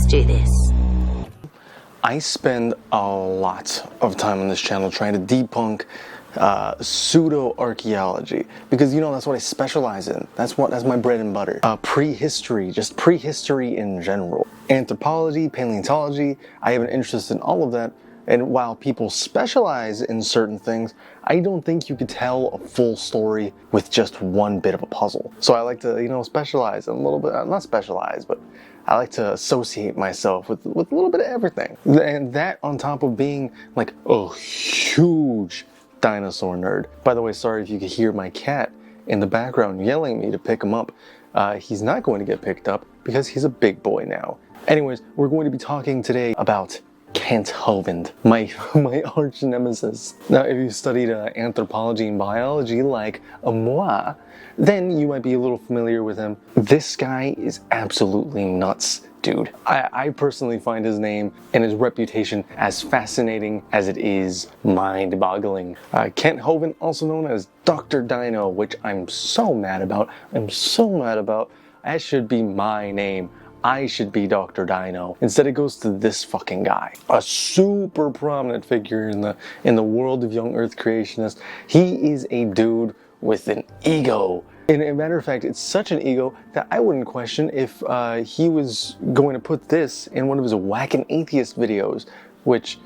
do this. I spend a lot of time on this channel trying to debunk pseudo-archaeology, because that's what I specialize in. That's my bread and butter. Prehistory, just prehistory in general. Anthropology, paleontology, I have an interest in all of that. And while people specialize in certain things, I don't think you could tell a full story with just one bit of a puzzle. So I like to, specialize in a little bit, not specialize, but I like to associate myself with a little bit of everything. And that on top of being like a huge dinosaur nerd. By the way, sorry if you could hear my cat in the background yelling at me to pick him up. He's not going to get picked up because he's a big boy now. Anyways, we're going to be talking today about Kent Hovind, my arch nemesis. Now, if you studied anthropology and biology like moi, then you might be a little familiar with him. This guy is absolutely nuts, dude. I personally find his name and his reputation as fascinating as it is mind-boggling. Kent Hovind, also known as Dr. Dino, which I'm so mad about. That should be my name. I should be Dr. Dino. Instead, it goes to this fucking guy, a super prominent figure in the world of young Earth creationists. He is a dude with an ego. And as a matter of fact, it's such an ego that I wouldn't question if he was going to put this in one of his whacking atheist videos, which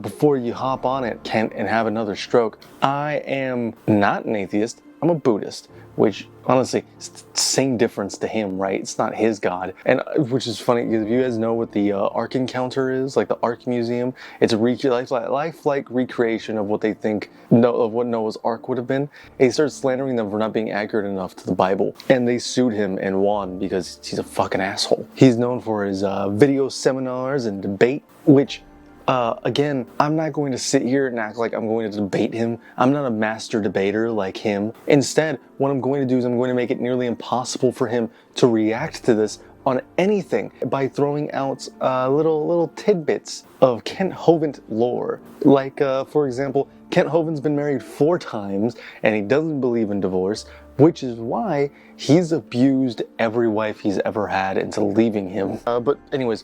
before you hop on it, Kent, and have another stroke, I am not an atheist. I'm a Buddhist, which honestly, it's the same difference to him, right? It's not his God. And which is funny, because if you guys know what the Ark Encounter is, like the Ark Museum, it's a lifelike recreation of what they think of what Noah's Ark would have been. And he started slandering them for not being accurate enough to the Bible. And they sued him and won because he's a fucking asshole. He's known for his video seminars and debate, which again, I'm not going to sit here and act like I'm going to debate him. I'm not a master debater like him. Instead, what I'm going to do is I'm going to make it nearly impossible for him to react to this on anything by throwing out little tidbits of Kent Hovind lore. Like, for example, Kent Hovind's been married 4 times and he doesn't believe in divorce, which is why he's abused every wife he's ever had into leaving him. But anyways,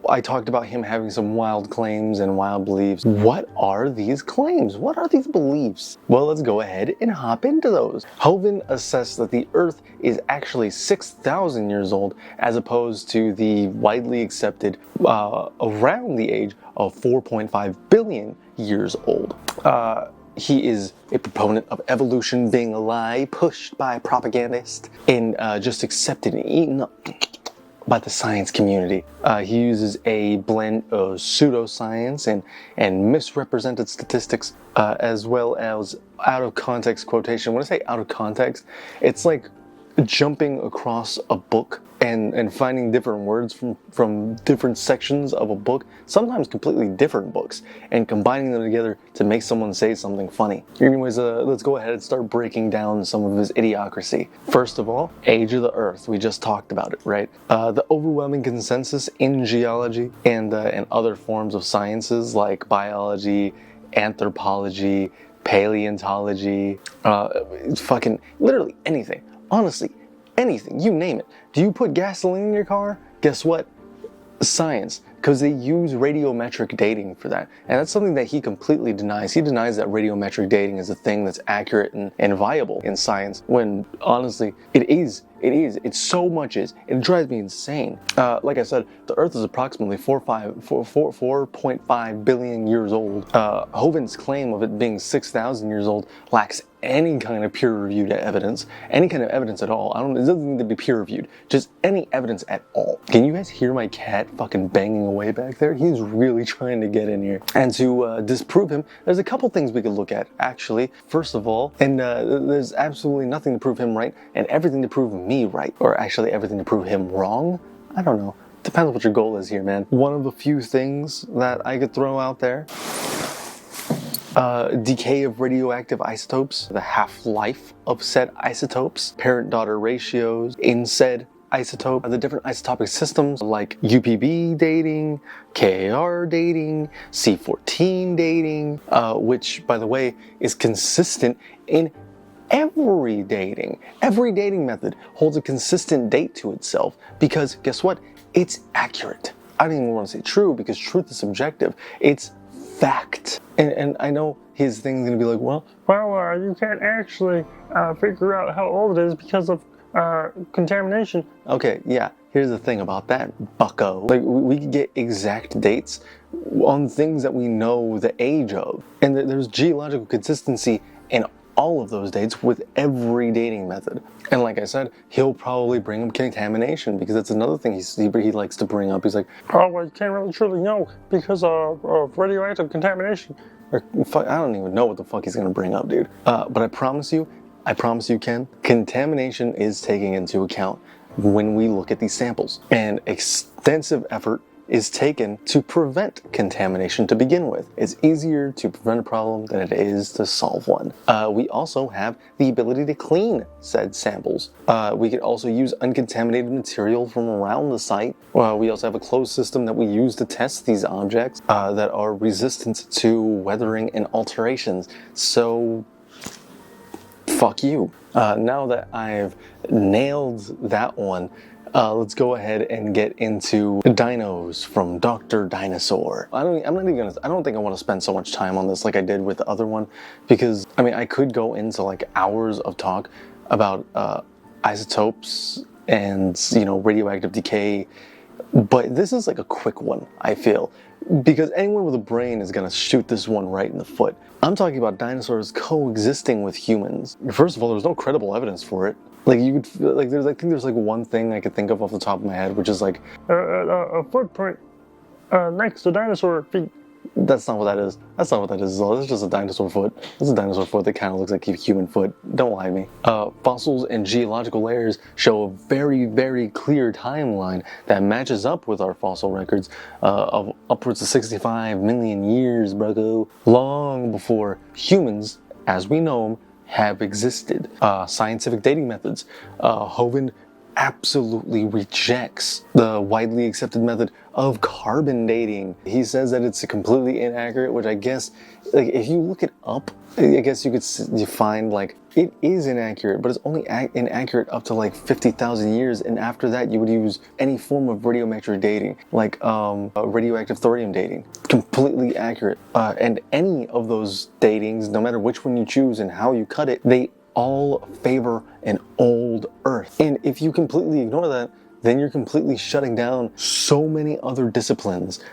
I talked about him having some wild claims and wild beliefs. What are these claims? What are these beliefs? Well, let's go ahead and hop into those. Hovind assessed that the Earth is actually 6,000 years old, as opposed to the widely accepted around the age of 4.5 billion years old. He is a proponent of evolution being a lie pushed by propagandists and just accepted and eaten up by the science community. He uses a blend of pseudoscience and misrepresented statistics, as well as out of context quotation. When I say out of context, it's like jumping across a book and finding different words from different sections of a book, sometimes completely different books, and combining them together to make someone say something funny. Anyways, let's go ahead and start breaking down some of his idiocracy. First of all, age of the Earth. We just talked about it, right? The overwhelming consensus in geology and other forms of sciences like biology, anthropology, paleontology, fucking literally anything. Honestly, anything, you name it. Do you put gasoline in your car? Guess what? Science, because they use radiometric dating for that. And that's something that he completely denies. He denies that radiometric dating is a thing that's accurate and viable in science, when honestly, it is. It so much is. It drives me insane. Like I said, the Earth is approximately 4.5 billion years old. Hovind's claim of it being 6,000 years old lacks any kind of peer-reviewed evidence, any kind of evidence at all. It doesn't need to be peer-reviewed, just any evidence at all. Can you guys hear my cat fucking banging away back there? He's really trying to get in here. And to disprove him, there's a couple things we could look at, actually. First of all, and there's absolutely nothing to prove him right, and everything to prove me right, or actually everything to prove him wrong. I don't know. Depends what your goal is here, man. One of the few things that I could throw out there: decay of radioactive isotopes, the half-life of said isotopes, parent-daughter ratios in said isotope, the different isotopic systems like UPB dating, KAR dating, C14 dating, which, by the way, is consistent in every dating. Every dating method holds a consistent date to itself because, guess what? It's accurate. I don't even want to say true, because truth is subjective. It's fact. And I know his thing's gonna be like, well, you can't actually figure out how old it is because of contamination. Okay, yeah, here's the thing about that, bucko. Like, we can get exact dates on things that we know the age of. And there's geological consistency in all of those dates with every dating method. And like I said, he'll probably bring up contamination, because that's another thing he likes to bring up. He's like, oh, well, you can't really truly know because of radioactive contamination. Or, I don't even know what the fuck he's gonna bring up, dude. But I promise you, Ken, contamination is taken into account when we look at these samples. And extensive effort is taken to prevent contamination to begin with. It's easier to prevent a problem than it is to solve one. We also have the ability to clean said samples. We could also use uncontaminated material from around the site. We also have a closed system that we use to test these objects that are resistant to weathering and alterations. So, fuck you. Now that I've nailed that one, let's go ahead and get into dinos from Dr. Dinosaur. I don't think I want to spend so much time on this like I did with the other one, because I mean, I could go into like hours of talk about isotopes and, you know, radioactive decay, but this is like a quick one, I feel, because anyone with a brain is gonna shoot this one right in the foot. I'm talking about dinosaurs coexisting with humans. First of all, there's no credible evidence for it. Like, you could, like, I think there's like one thing I could think of off the top of my head, which is like a footprint next to dinosaur feet. That's not what that is. That's not what that is at all. It's just a dinosaur foot. It's a dinosaur foot that kind of looks like a human foot. Don't lie to me. Fossils and geological layers show a very, very clear timeline that matches up with our fossil records of upwards of 65 million years, bro. Long before humans, as we know them, have existed. Scientific dating methods. Hovind absolutely rejects the widely accepted method of carbon dating. He says that it's completely inaccurate, which I guess, like, if you look it up, I guess you could find like it is inaccurate, but it's only inaccurate up to like 50,000 years, and after that you would use any form of radiometric dating, like radioactive thorium dating. Completely accurate. And any of those datings, no matter which one you choose and how you cut it, they all favor an old Earth. And if you completely ignore that, then you're completely shutting down so many other disciplines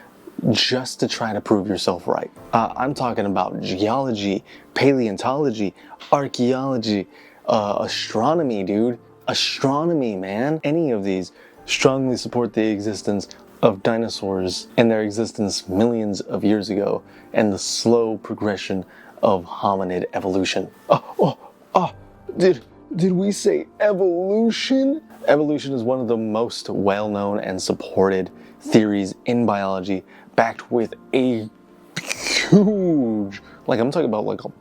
just to try to prove yourself right. I'm talking about geology, paleontology, archaeology, astronomy, dude. Astronomy, man. Any of these strongly support the existence of dinosaurs and their existence millions of years ago, and the slow progression of hominid evolution. Did we say evolution? Evolution is one of the most well-known and supported theories in biology, backed with a huge, like, I'm talking about like a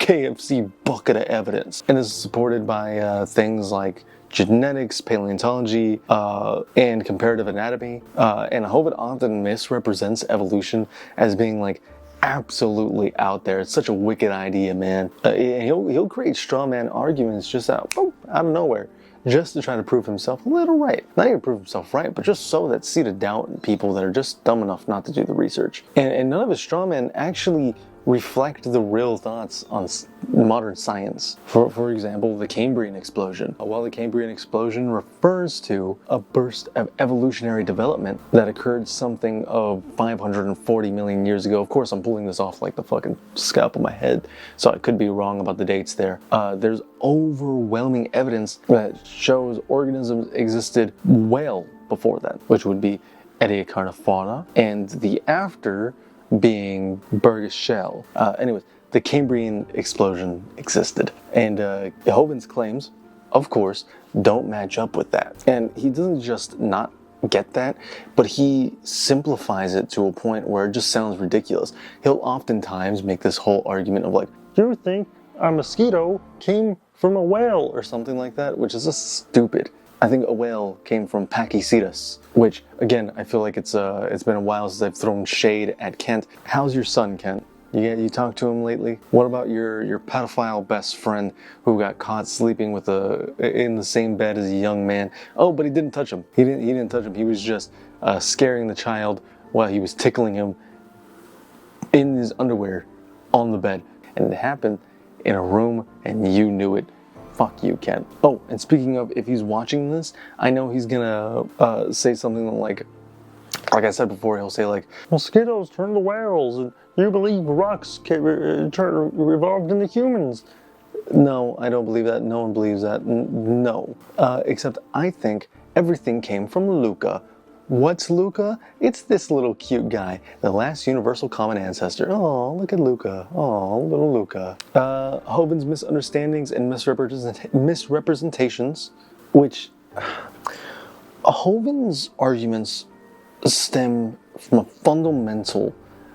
KFC bucket of evidence, and is supported by things like genetics, paleontology, and comparative anatomy. And Hovind often misrepresents evolution as being like absolutely out there. It's such a wicked idea, man. He'll create straw man arguments just out of nowhere, just to try to prove himself a little right. Not even prove himself right, but just sow that seed of doubt in people that are just dumb enough not to do the research. And none of his straw men actually reflect the real thoughts on modern science. For example, the Cambrian explosion. While the Cambrian explosion refers to a burst of evolutionary development that occurred something of 540 million years ago. Of course, I'm pulling this off like the fucking scalp of my head, so I could be wrong about the dates there. There's overwhelming evidence that shows organisms existed well before that, which would be Ediacarnifera, and the after being Burgess shell. Anyways, the Cambrian explosion existed, and Hovind's claims, of course, don't match up with that. And he doesn't just not get that, but he simplifies it to a point where it just sounds ridiculous. He'll oftentimes make this whole argument of like, you think a mosquito came from a whale or something like that, which is just stupid. I think a whale came from Pachycetus, which, again, I feel like it's been a while since I've thrown shade at Kent. How's your son, Kent? You talked to him lately? What about your pedophile best friend who got caught sleeping in the same bed as a young man? Oh, but he didn't touch him. He didn't touch him. He was just scaring the child while he was tickling him in his underwear on the bed. And it happened in a room, and you knew it. Fuck you, Ken. Oh, and speaking of, if he's watching this, I know he's gonna say something like I said before, he'll say like, mosquitoes turn to whales, and you believe rocks evolved into humans. No, I don't believe that. No one believes that. No. Except I think everything came from Luca. What's Luca? It's this little cute guy, the last universal common ancestor. Oh, look at Luca. Oh, little Luca. Hovind's misunderstandings and misrepresentations, which Hovind's arguments stem from a fundamental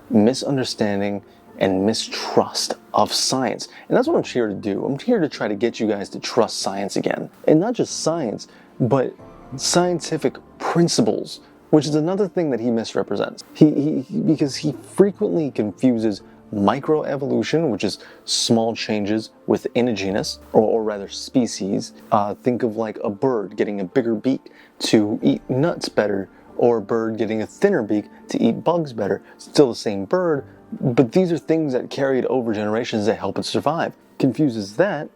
misunderstanding and mistrust of science. And that's what I'm here to do. I'm here to try to get you guys to trust science again. And not just science, but scientific principles, which is another thing that he misrepresents. Because he frequently confuses microevolution, which is small changes within a genus, or rather species. Think of like a bird getting a bigger beak to eat nuts better, or a bird getting a thinner beak to eat bugs better. Still the same bird, but these are things that carried over generations that help it survive. Confuses that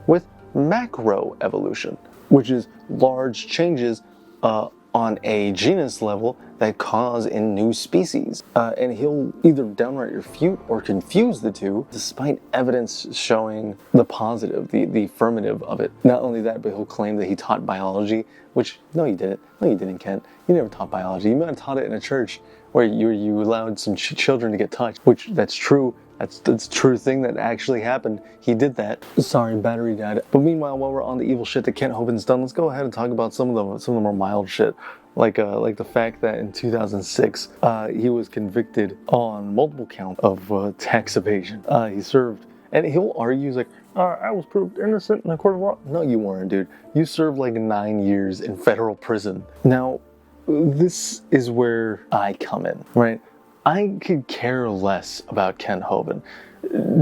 with macroevolution, which is large changes on a genus level that cause in new species. And he'll either downright refute or confuse the two, despite evidence showing the positive, the affirmative of it. Not only that, but he'll claim that he taught biology, which, no you didn't. No you didn't, Kent. You never taught biology. You might have taught it in a church where you allowed some children to get touched, which that's true. That's a true thing that actually happened. He did that. Sorry, battery died. But meanwhile, while we're on the evil shit that Kent Hovind's done, let's go ahead and talk about some of the more mild shit, like the fact that in 2006 he was convicted on multiple counts of tax evasion. He served, and he'll argue he's like, I was proved innocent in a court of law. No, you weren't, dude. You served like 9 years in federal prison. Now, this is where I come in, right? I could care less about Kent Hovind.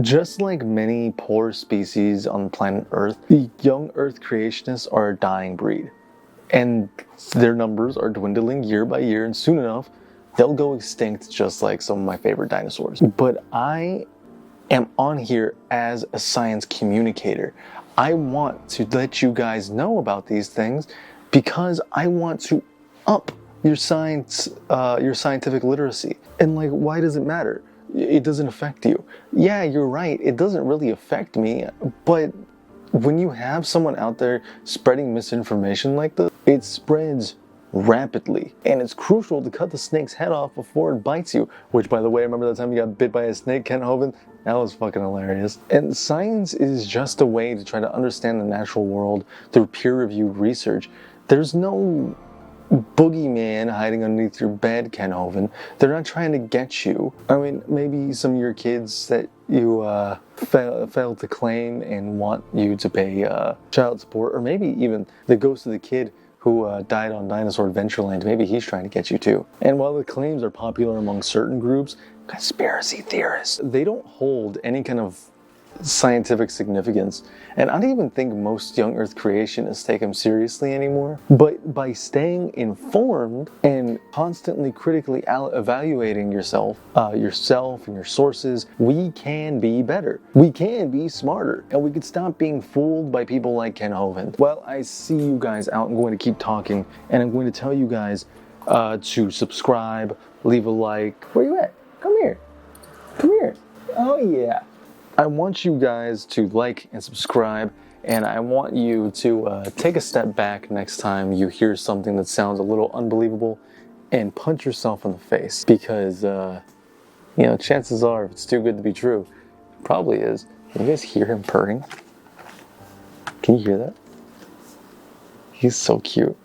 Just like many poor species on planet Earth, the young Earth creationists are a dying breed. And their numbers are dwindling year by year, and soon enough, they'll go extinct just like some of my favorite dinosaurs. But I am on here as a science communicator. I want to let you guys know about these things because I want to up your scientific literacy. And like, why does it matter? It doesn't affect you. Yeah, you're right. It doesn't really affect me. But when you have someone out there spreading misinformation like this, it spreads rapidly. And it's crucial to cut the snake's head off before it bites you. Which, by the way, remember that time you got bit by a snake, Kent Hovind? That was fucking hilarious. And science is just a way to try to understand the natural world through peer-reviewed research. There's no boogeyman hiding underneath your bed, Kent Hovind. They're not trying to get you. I mean, maybe some of your kids that you failed to claim and want you to pay child support, or maybe even the ghost of the kid who died on Dinosaur Adventureland. Maybe he's trying to get you too. And while the claims are popular among certain groups, conspiracy theorists, they don't hold any kind of scientific significance. And I don't even think most young Earth creationists take them seriously anymore. But by staying informed and constantly critically evaluating yourself and your sources, we can be better. We can be smarter. And we could stop being fooled by people like Kent Hovind. Well, I see you guys out. I'm going to keep talking. And I'm going to tell you guys to subscribe, leave a like. Where you at? Come here. Come here. Oh, yeah. I want you guys to like and subscribe, and I want you to take a step back next time you hear something that sounds a little unbelievable and punch yourself in the face, because chances are, if it's too good to be true, it probably is. Can you guys hear him purring? Can you hear that? He's so cute.